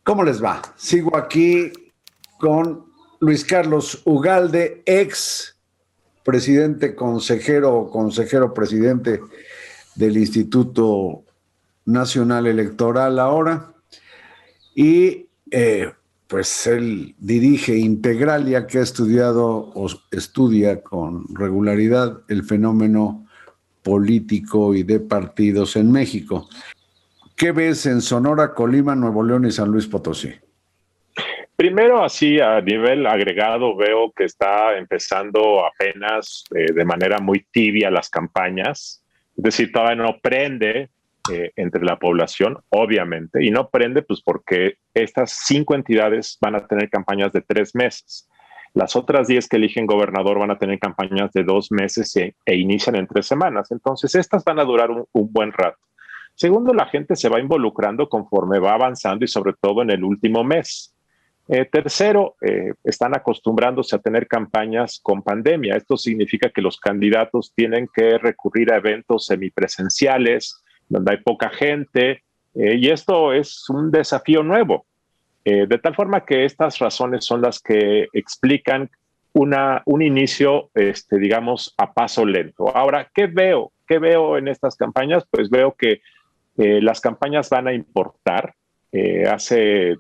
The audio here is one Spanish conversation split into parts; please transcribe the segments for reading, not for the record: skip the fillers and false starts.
¿Cómo les va? Sigo aquí con Luis Carlos Ugalde, ex presidente consejero presidente del Instituto Nacional Electoral ahora, y pues él dirige Integralia, que ha estudiado o estudia con regularidad el fenómeno político y de partidos en México. ¿Qué ves en Sonora, Colima, Nuevo León y San Luis Potosí? Primero, así a nivel agregado, veo que está empezando apenas de manera muy tibia las campañas. Es decir, todavía no prende entre la población, obviamente, y no prende pues porque estas 5 entidades van a tener campañas de 3 meses. Las otras 10 que eligen gobernador van a tener campañas de 2 meses e inician en 3 semanas. Entonces, estas van a durar un buen rato. Segundo, la gente se va involucrando conforme va avanzando y sobre todo en el último mes. Tercero, están acostumbrándose a tener campañas con pandemia. Esto significa que los candidatos tienen que recurrir a eventos semipresenciales, donde hay poca gente, y esto es un desafío nuevo. De tal forma que estas razones son las que explican un inicio, digamos, a paso lento. Ahora, ¿qué veo? ¿Qué veo en estas campañas? Pues veo que las campañas van a importar. Hace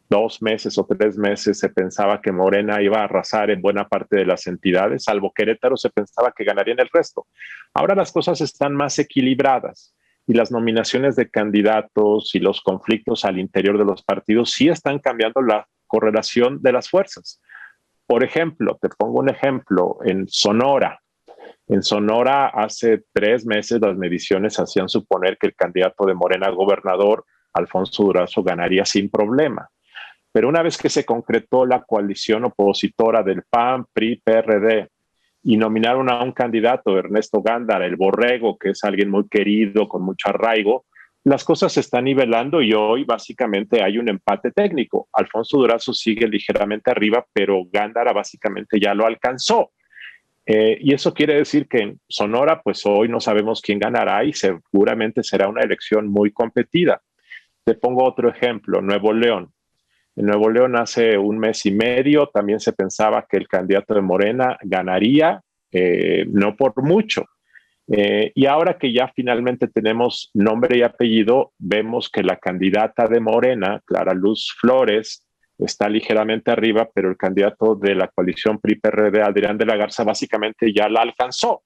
2 meses o 3 meses se pensaba que Morena iba a arrasar en buena parte de las entidades, salvo Querétaro se pensaba que ganaría en el resto. Ahora las cosas están más equilibradas y las nominaciones de candidatos y los conflictos al interior de los partidos sí están cambiando la correlación de las fuerzas. Por ejemplo, te pongo un ejemplo, en Sonora. En Sonora, hace 3 meses, las mediciones hacían suponer que el candidato de Morena a gobernador, Alfonso Durazo, ganaría sin problema. Pero una vez que se concretó la coalición opositora del PAN, PRI, PRD, y nominaron a un candidato, Ernesto Gándara, el Borrego, que es alguien muy querido, con mucho arraigo, las cosas se están nivelando y hoy básicamente hay un empate técnico. Alfonso Durazo sigue ligeramente arriba, pero Gándara básicamente ya lo alcanzó. Y eso quiere decir que en Sonora, pues hoy no sabemos quién ganará y seguramente será una elección muy competida. Te pongo otro ejemplo, Nuevo León. En Nuevo León hace 1 mes y medio también se pensaba que el candidato de Morena ganaría, no por mucho. Y ahora que ya finalmente tenemos nombre y apellido, vemos que la candidata de Morena, Clara Luz Flores, está ligeramente arriba, pero el candidato de la coalición PRI-PRD, Adrián de la Garza, básicamente ya la alcanzó.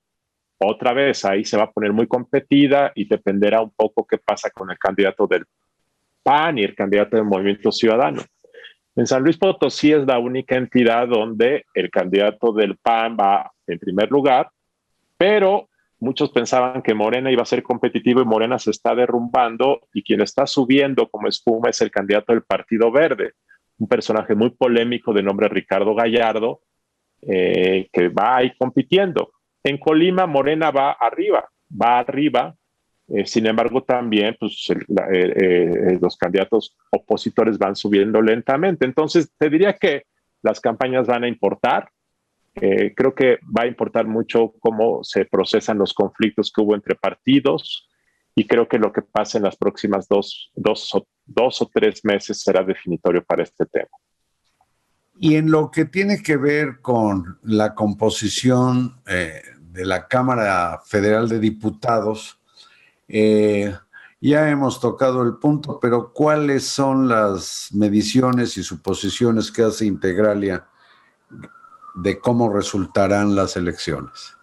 Otra vez ahí se va a poner muy competida y dependerá un poco qué pasa con el candidato del PAN y el candidato del Movimiento Ciudadano. En San Luis Potosí es la única entidad donde el candidato del PAN va en primer lugar, pero muchos pensaban que Morena iba a ser competitivo y Morena se está derrumbando y quien está subiendo como espuma es el candidato del Partido Verde, un personaje muy polémico de nombre Ricardo Gallardo, que va ahí compitiendo. En Colima Morena va arriba, sin embargo, también pues, los candidatos opositores van subiendo lentamente. Entonces, te diría que las campañas van a importar. Creo que va a importar mucho cómo se procesan los conflictos que hubo entre partidos y creo que lo que pasa en las próximas dos o 3 meses será definitorio para este tema. Y en lo que tiene que ver con la composición de la Cámara Federal de Diputados, ya hemos tocado el punto, pero ¿cuáles son las mediciones y suposiciones que hace Integralia de cómo resultarán las elecciones?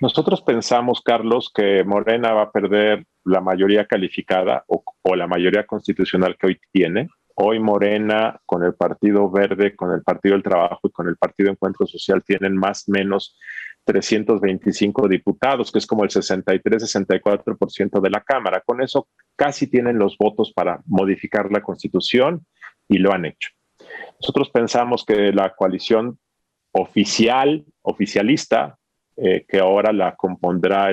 Nosotros pensamos, Carlos, que Morena va a perder la mayoría calificada o la mayoría constitucional que hoy tiene. Hoy Morena, con el Partido Verde, con el Partido del Trabajo y con el Partido Encuentro Social tienen más o menos 325 diputados, que es como el 63-64% de la Cámara. Con eso casi tienen los votos para modificar la Constitución y lo han hecho. Nosotros pensamos que la coalición oficialista, que ahora la compondrá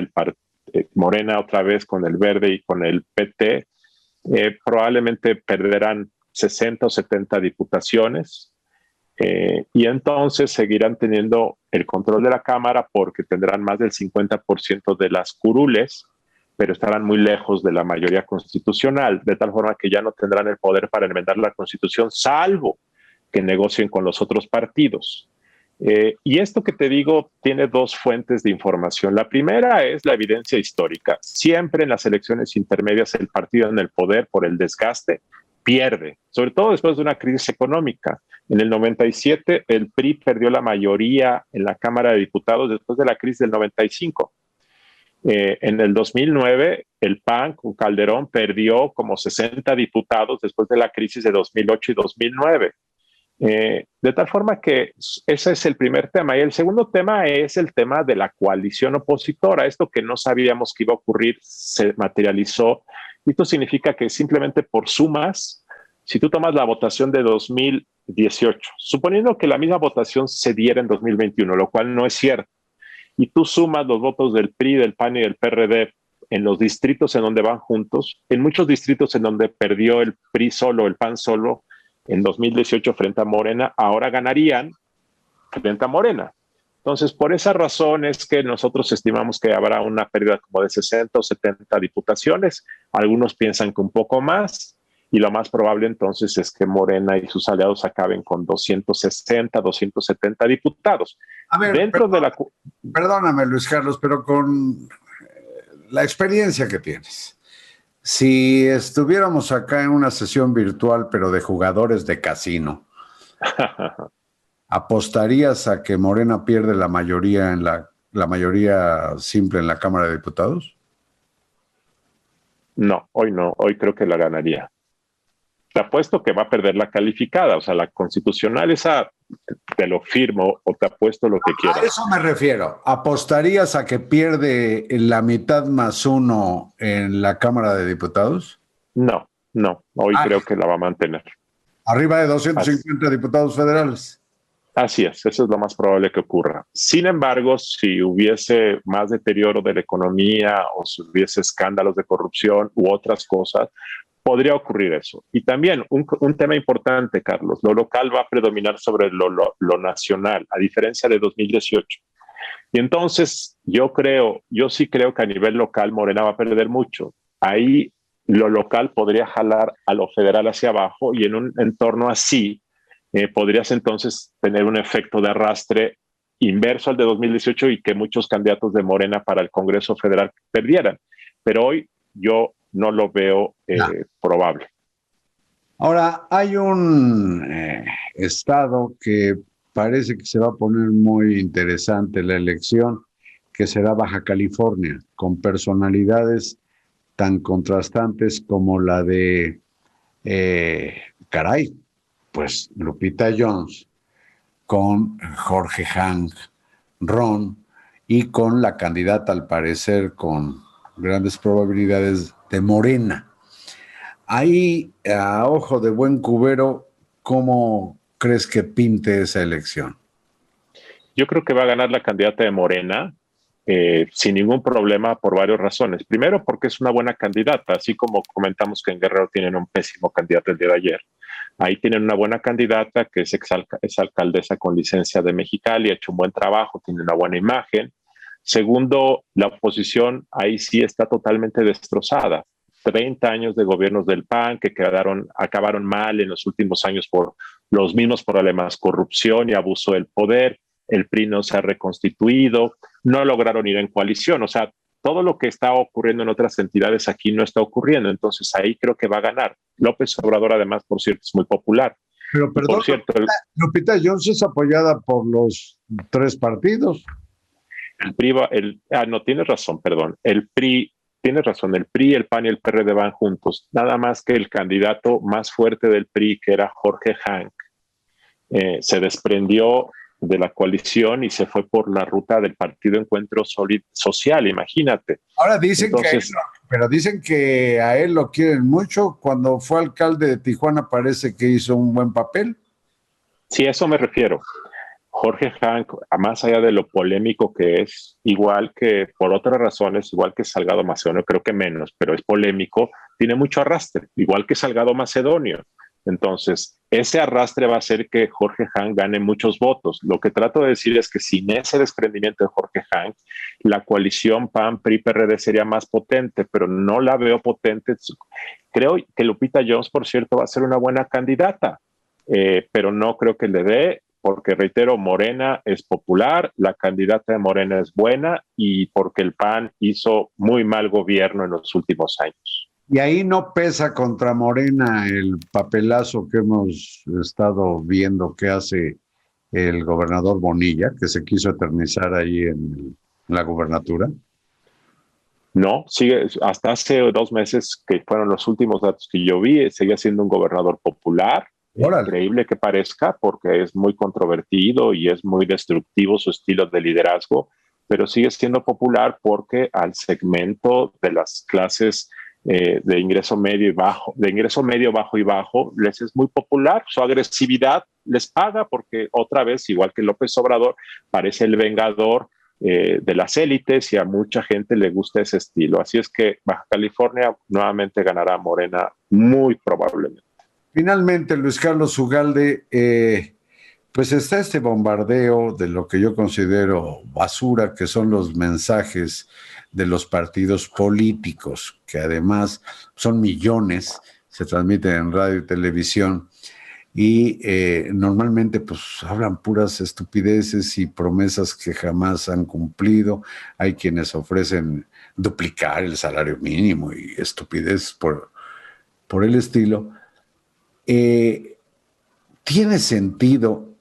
Morena otra vez con el Verde y con el PT, probablemente perderán 60 o 70 diputaciones y entonces seguirán teniendo el control de la Cámara porque tendrán más del 50% de las curules, pero estarán muy lejos de la mayoría constitucional, de tal forma que ya no tendrán el poder para enmendar la Constitución, salvo que negocien con los otros partidos. Y esto que te digo tiene dos fuentes de información. La primera es la evidencia histórica. Siempre en las elecciones intermedias el partido en el poder, por el desgaste, pierde, sobre todo después de una crisis económica. En el 97 el PRI perdió la mayoría en la Cámara de Diputados después de la crisis del 95. En el 2009 el PAN con Calderón perdió como 60 diputados después de la crisis de 2008 y 2009. De tal forma que ese es el primer tema. Y el segundo tema es el tema de la coalición opositora. Esto que no sabíamos que iba a ocurrir se materializó. Y esto significa que simplemente por sumas, si tú tomas la votación de 2018, suponiendo que la misma votación se diera en 2021, lo cual no es cierto, y tú sumas los votos del PRI, del PAN y del PRD en los distritos en donde van juntos, en muchos distritos en donde perdió el PRI solo, el PAN solo, en 2018 frente a Morena, ahora ganarían frente a Morena. Entonces, por esa razón es que nosotros estimamos que habrá una pérdida como de 60 o 70 diputaciones. Algunos piensan que un poco más, y lo más probable entonces es que Morena y sus aliados acaben con 260, 270 diputados. A ver, perdóname, Luis Carlos, pero con la experiencia que tienes, si estuviéramos acá en una sesión virtual, pero de jugadores de casino, ¿apostarías a que Morena pierde la mayoría la mayoría simple en la Cámara de Diputados? No, hoy creo que la ganaría. Te apuesto que va a perder la calificada, o sea, la constitucional esa te lo firmo o te apuesto lo que quieras. A eso me refiero. ¿Apostarías a que pierde la mitad más uno en la Cámara de Diputados? No, hoy creo que la va a mantener. Arriba de 250 diputados federales. Así es, eso es lo más probable que ocurra. Sin embargo, si hubiese más deterioro de la economía o si hubiese escándalos de corrupción u otras cosas, podría ocurrir eso. Y también un tema importante, Carlos, lo local va a predominar sobre lo nacional, a diferencia de 2018. Y entonces yo sí creo que a nivel local Morena va a perder mucho. Ahí lo local podría jalar a lo federal hacia abajo y en un entorno así podrías entonces tener un efecto de arrastre inverso al de 2018 y que muchos candidatos de Morena para el Congreso Federal perdieran. Pero hoy yo no lo veo probable. Ahora, hay un estado que parece que se va a poner muy interesante la elección, que será Baja California, con personalidades tan contrastantes como la de, pues Lupita Jones, con Jorge Hank Ron y con la candidata, al parecer, con grandes probabilidades de Morena. Ahí, a ojo de buen cubero, ¿cómo crees que pinte esa elección? Yo creo que va a ganar la candidata de Morena sin ningún problema por varias razones. Primero, porque es una buena candidata, así como comentamos que en Guerrero tienen un pésimo candidato el día de ayer. Ahí tienen una buena candidata que es alcaldesa con licencia de Mexicali, ha hecho un buen trabajo, tiene una buena imagen. Segundo, la oposición ahí sí está totalmente destrozada. 30 años de gobiernos del PAN que acabaron mal en los últimos años por los mismos problemas, corrupción y abuso del poder. El PRI no se ha reconstituido, no lograron ir en coalición. O sea, todo lo que está ocurriendo en otras entidades aquí no está ocurriendo. Entonces ahí creo que va a ganar. López Obrador, además, por cierto, es muy popular. Pero perdón, por cierto, Lupita Jones es apoyada por los tres partidos. El PRI no, tienes razón, perdón. Tienes razón, el PRI, el PAN y el PRD van juntos. Nada más que el candidato más fuerte del PRI, que era Jorge Hank, se desprendió de la coalición y se fue por la ruta del Partido Encuentro Social, imagínate. Ahora dicen dicen que a él lo quieren mucho. Cuando fue alcalde de Tijuana parece que hizo un buen papel. Sí, a eso me refiero. Jorge Hank, más allá de lo polémico que es, igual que por otras razones, igual que Salgado Macedonio, creo que menos, pero es polémico, tiene mucho arrastre, igual que Salgado Macedonio. Entonces, ese arrastre va a hacer que Jorge Hank gane muchos votos. Lo que trato de decir es que sin ese desprendimiento de Jorge Hank, la coalición PAN-PRI-PRD sería más potente, pero no la veo potente. Creo que Lupita Jones, por cierto, va a ser una buena candidata, pero no creo que le dé, porque reitero, Morena es popular, la candidata de Morena es buena y porque el PAN hizo muy mal gobierno en los últimos años. Y ahí no pesa contra Morena el papelazo que hemos estado viendo que hace el gobernador Bonilla, que se quiso eternizar ahí en la gubernatura. No, sigue, hasta hace 2 meses, que fueron los últimos datos que yo vi, seguía siendo un gobernador popular. Órale. Increíble que parezca, porque es muy controvertido y es muy destructivo su estilo de liderazgo, pero sigue siendo popular porque al segmento de las clases de ingreso medio y bajo, de ingreso medio, bajo y bajo, les es muy popular. Su agresividad les paga porque otra vez, igual que López Obrador, parece el vengador de las élites y a mucha gente le gusta ese estilo. Así es que Baja California nuevamente ganará Morena muy probablemente. Finalmente, Luis Carlos Ugalde, pues está este bombardeo de lo que yo considero basura, que son los mensajes de los partidos políticos, que además son millones, se transmiten en radio y televisión, y normalmente pues hablan puras estupideces y promesas que jamás han cumplido. Hay quienes ofrecen duplicar el salario mínimo y estupidez por el estilo. ¿Tiene sentido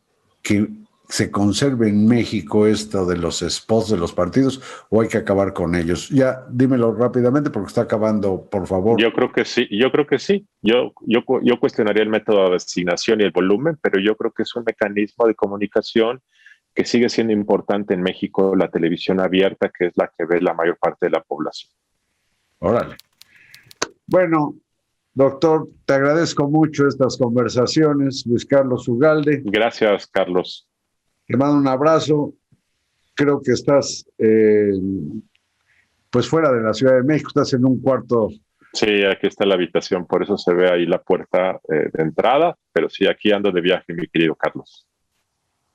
que se conserve en México esto de los spots de los partidos o hay que acabar con ellos? Ya, dímelo rápidamente porque está acabando, por favor. Yo creo que sí, Yo cuestionaría el método de asignación y el volumen, pero yo creo que es un mecanismo de comunicación que sigue siendo importante en México, la televisión abierta, que es la que ve la mayor parte de la población. Órale. Bueno, doctor, te agradezco mucho estas conversaciones, Luis Carlos Ugalde. Gracias, Carlos. Te mando un abrazo. Creo que estás pues fuera de la Ciudad de México, estás en un cuarto. Sí, aquí está la habitación, por eso se ve ahí la puerta de entrada, pero sí, aquí ando de viaje, mi querido Carlos.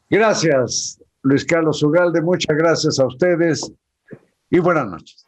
Gracias, Luis Carlos Ugalde, muchas gracias a ustedes y buenas noches.